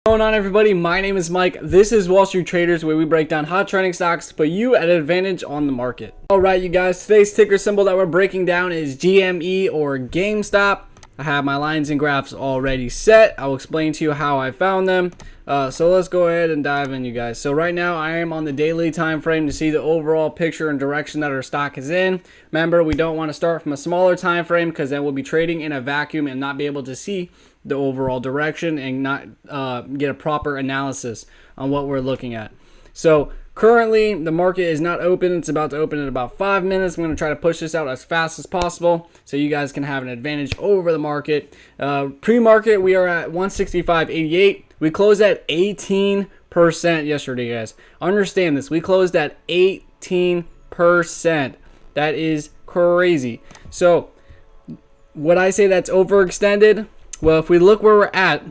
What's going on, everybody? My name is Mike. This is Wall Street Traders, where we break down hot trending stocks to put you at an advantage on the market. Alright, you guys, today's ticker symbol that we're breaking down is GME or GameStop. I have my lines and graphs already set. I will explain to you how I found them. So let's go ahead and dive in, you guys. So right now I am on the daily time frame to see the overall picture and direction that our stock is in. Remember, we don't want to start from a smaller time frame because then we'll be trading in a vacuum and not be able to see the overall direction and not get a proper analysis on what we're looking at. So currently the market is not open. It's about to open in about 5 minutes. I'm going to try to push this out as fast as possible so you guys can have an advantage over the market. Pre-market, we are at 165.88. We closed at 18% yesterday, guys. Understand this. We closed at 18%. That is crazy. So would I say that's overextended? Well, if we look where we're at,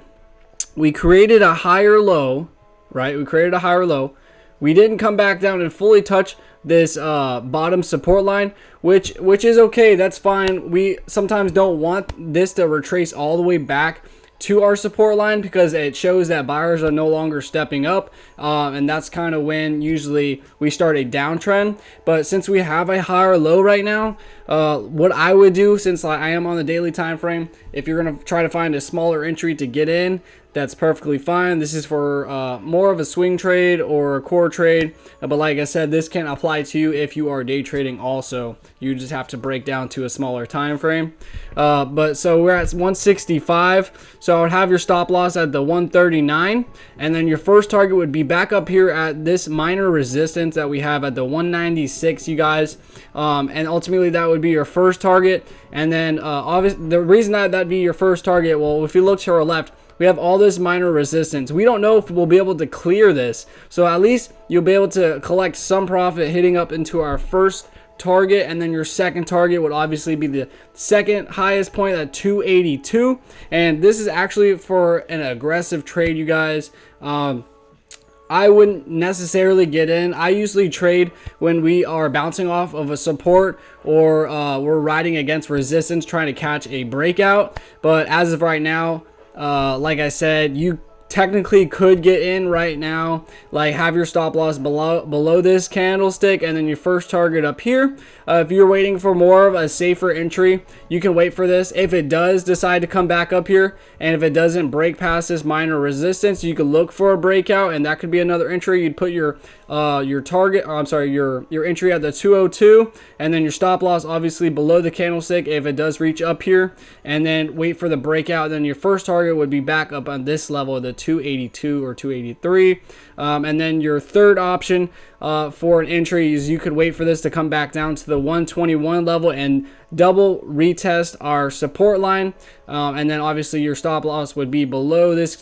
we created a higher low, right? We created a higher low. We didn't come back down and fully touch this bottom support line, which is okay. That's fine. We sometimes don't want this to retrace all the way back to our support line because it shows that buyers are no longer stepping up, and that's kind of when usually we start a downtrend. But since we have a higher low right now, what I would do, since I am on the daily time frame, if you're going to try to find a smaller entry to get in, that's perfectly fine. This is for more of a swing trade or a core trade, but like I said, this can apply to you if you are day trading also. You just have to break down to a smaller time frame. But so we're at 165, so I would have your stop loss at the 139, and then your first target would be back up here at this minor resistance that we have at the 196, you guys. And ultimately that would be your first target. And then obviously the reason that that'd be your first target, well, if you look to our left, we have all this minor resistance. We don't know if we'll be able to clear this. So at least you'll be able to collect some profit hitting up into our first target, and then your second target would obviously be the second highest point at 282. And this is actually for an aggressive trade, you guys. I wouldn't necessarily get in. I usually trade when we are bouncing off of a support or we're riding against resistance trying to catch a breakout. But as of right now, like I said, you technically could get in right now, like have your stop loss below this candlestick, and then your first target up here. If you're waiting for more of a safer entry, you can wait for this. If it does decide to come back up here, and if it doesn't break past this minor resistance, you could look for a breakout, and that could be another entry. You'd put your target, or I'm sorry, your entry at the 202, and then your stop loss obviously below the candlestick if it does reach up here, and then wait for the breakout. Then your first target would be back up on this level, the 282 or 283. And then your third option for an entry is you could wait for this to come back down to the 121 level and double retest our support line. And then obviously your stop loss would be below this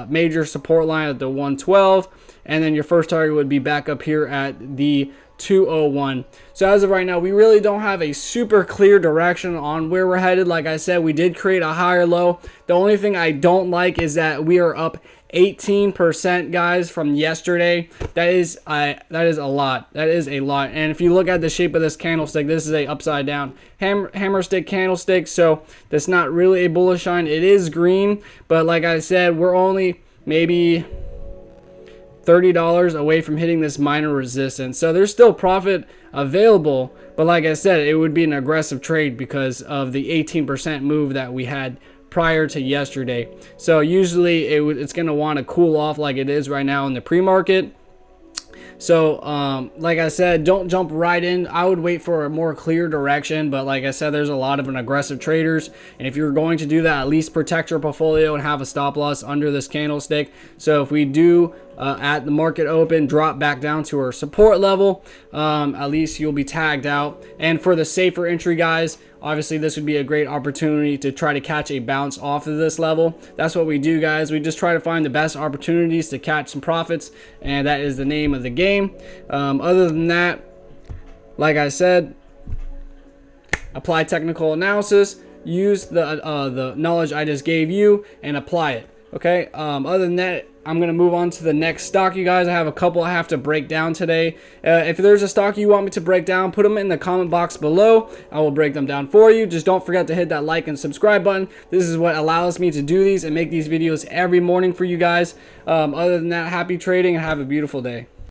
major support line at the 112. And then your first target would be back up here at the 201. So as of right now, we really don't have a super clear direction on where we're headed. Like I said, we did create a higher low. The only thing I don't like is that we are up 18%, guys, from yesterday. That is a lot. That is a lot. And if you look at the shape of this candlestick, this is a upside down hammer stick candlestick. So that's not really a bullish sign. It is green, but like I said, we're only maybe $30 away from hitting this minor resistance. So there's still profit available, but like I said, it would be an aggressive trade because of the 18% move that we had prior to yesterday. So usually it's going to want to cool off like it is right now in the pre-market. So like I said, don't jump right in. I would wait for a more clear direction, but like I said, there's a lot of aggressive traders, and if you're going to do that, at least protect your portfolio and have a stop loss under this candlestick. So if we do at the market open drop back down to our support level, at least you'll be tagged out. And for the safer entry, guys, obviously this would be a great opportunity to try to catch a bounce off of this level. That's what we do, guys. We just try to find the best opportunities to catch some profits, and that is the name of the game. Other than that, like I said, apply technical analysis, use the knowledge I just gave you, and apply it. Okay, other than that, I'm going to move on to the next stock, you guys. I have a couple I have to break down today. If there's a stock you want me to break down, put them in the comment box below. I will break them down for you. Just don't forget to hit that like and subscribe button. This is what allows me to do these and make these videos every morning for you guys. Other than that, happy trading and have a beautiful day.